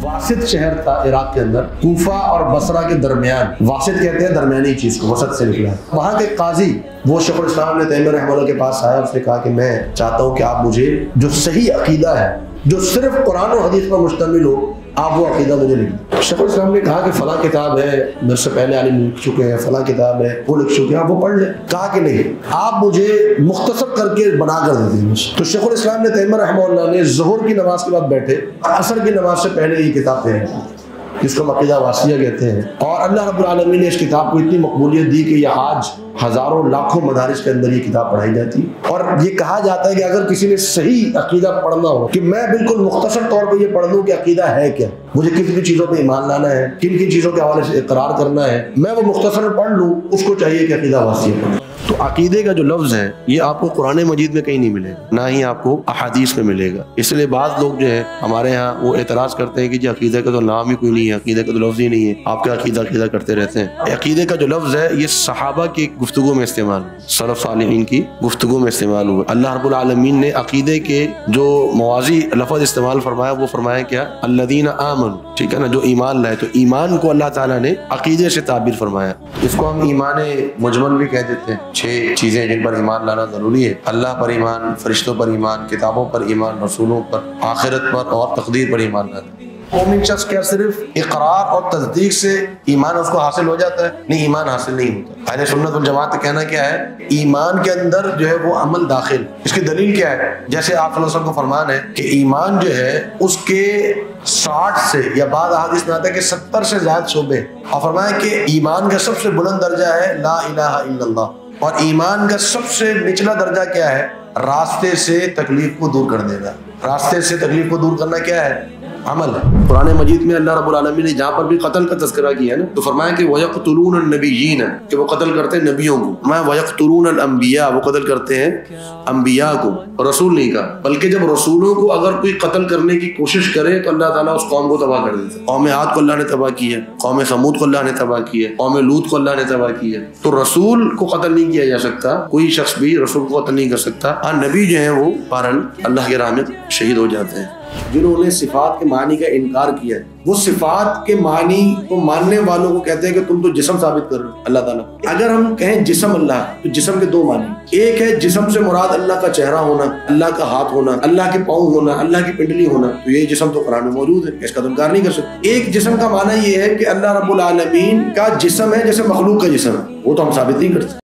واسط شہر تھا عراق کے اندر، کوفہ اور بصرہ کے درمیان، واسط کہتے ہیں درمیانی چیز کو، وسط سے نکلا ہے۔ وہاں کے قاضی وہ شیخ الاسلام ابن تیمیہ رحمہ اللہ کے پاس آیا، اس نے کہا کہ میں چاہتا ہوں کہ آپ مجھے جو صحیح عقیدہ ہے، جو صرف قرآن و حدیث پر مشتمل ہو، آپ وہ عقیدہ مجھے لکھیں۔ شیخ الاسلام نے کہا کہ فلاں کتاب ہے، میرے سے پہلے عالم لکھ چکے ہیں، فلاں کتاب ہے وہ لکھ چکے ہیں، آپ وہ پڑھ لیں۔ کہا کہ نہیں، آپ مجھے مختصر کر کے بنا کر دے دیں۔ تو شیخ الاسلام نے تیمیہ رحمہ اللہ نے ظہر کی نماز کے بعد بیٹھے، عصر کی نماز سے پہلے یہ کتاب تیار کی، جس کو عقیدہ واسطیہ کہتے ہیں۔ اور اللہ رب العالمین نے اس کتاب کو اتنی مقبولیت دی کہ یہ آج ہزاروں لاکھوں مدارس کے اندر یہ کتاب پڑھائی جاتی ہے۔ اور یہ کہا جاتا ہے کہ اگر کسی نے صحیح عقیدہ پڑھنا ہو، کہ میں بالکل مختصر طور پہ یہ پڑھ لوں کہ عقیدہ ہے کیا، مجھے کن کن چیزوں پہ ایمان لانا ہے، کن کن چیزوں کے حوالے سے اقرار کرنا ہے، میں وہ مختصر پڑھ لوں، اس کو چاہیے کہ عقیدہ واسطیہ پڑھے۔ تو عقیدے کا جو لفظ ہے یہ آپ کو قرآن مجید میں کہیں نہیں ملے گا، نہ ہی آپ کو احادیث میں ملے گا۔ اس لیے بعض لوگ جو ہے ہمارے ہاں وہ اعتراض کرتے ہیں کہ جی عقیدے کا تو نام ہی کوئی نہیں ہے، عقیدے کا تو لفظ ہی نہیں ہے، آپ کیا عقیدہ کرتے رہتے ہیں۔ عقیدے کا جو لفظ ہے یہ صحابہ کی گفتگو میں استعمال ہوا، سلف صالحین کی گفتگو میں استعمال ہوا۔ اللہ رب العالمین نے عقیدے کے جو موازی لفظ استعمال فرمایا وہ فرمایا کیا؟ الذین آمنوا، ٹھیک ہے نا، جو ایمان لائے۔ تو ایمان کو اللہ تعالیٰ نے عقیدے سے تعبیر فرمایا، اس کو ہم ایمان مجمل بھی کہہ دیتے ہیں۔ 6 چیزیں جن پر ایمان لانا ضروری ہے: اللہ پر ایمان، فرشتوں پر ایمان، کتابوں پر ایمان، رسولوں پر، آخرت پر اور تقدیر پر ایمان لانا۔ مومن شخص کیا صرف اقرار اور تصدیق سے ایمان اس کو حاصل ہو جاتا ہے؟ نہیں، ایمان حاصل نہیں ہوتا۔ اہل سنت والجماعت کا کہنا کیا ہے؟ ایمان کے اندر جو ہے وہ عمل داخل۔ اس کی دلیل کیا ہے؟ جیسے آپ صلی اللہ علیہ وسلم کو فرمان ہے کہ ایمان جو ہے اس کے 60 سے یا بعض احادیث میں آتا ہے کہ 70 سے زائد شعبے، اور فرمایا کہ ایمان کا سب سے بلند درجہ ہے لا الہ الا اللہ، اور ایمان کا سب سے نچلا درجہ کیا ہے؟ راستے سے تکلیف کو دور کر دینا۔ راستے سے تکلیف کو دور کرنا کیا ہے؟ عمل ہے۔ قرآن مجید میں اللہ رب العالمین نے جہاں پر بھی قتل کا تذکرہ کیا ہے نا، تو فرمایا کہ وَيَقْتُلُونَ النَّبِيِّينَ، کہ وہ قتل کرتے ہیں نبیوں کو۔ فرمایا وَيَقْتُلُونَ الْأَنْبِيَاء، وہ قتل کرتے ہیں انبیاء کو، رسول نہیں کہا، بلکہ جب رسولوں کو اگر کوئی قتل کرنے کی کوشش کرے تو اللہ تعالیٰ اس قوم کو تباہ کر دیتا ہے۔ قوم عاد کو اللہ نے تباہ کیا، قوم سمود کو اللہ نے تباہ کیا، قوم لوط کو اللہ نے تباہ کیا۔ تو رسول کو قتل نہیں کیا جا سکتا، کوئی شخص بھی رسول کو قتل نہیں کر سکتا۔ ہاں، نبی جو ہیں وہ بہرحال اللہ کے راہ میں شہید ہو جاتے ہیں۔ جنہوں نے صفات کے معنی کا انکار کیا ہے، وہ صفات کے معنی کو ماننے والوں کو کہتے ہیں کہ تم تو جسم ثابت کر رہے ہو اللہ تعالیٰ۔ اگر ہم کہیں جسم اللہ، تو جسم کے 2 معنی، ایک ہے جسم سے مراد اللہ کا چہرہ ہونا، اللہ کا ہاتھ ہونا، اللہ کے پاؤں ہونا، اللہ کی پنڈلی ہونا، تو یہ جسم تو قرآن میں موجود ہے، اس کا تو انکار نہیں کر سکتے۔ ایک جسم کا معنی یہ ہے کہ اللہ رب العالمین کا جسم ہے جیسے مخلوق کا جسم ہے، وہ تو ہم ثابت نہیں کرتے۔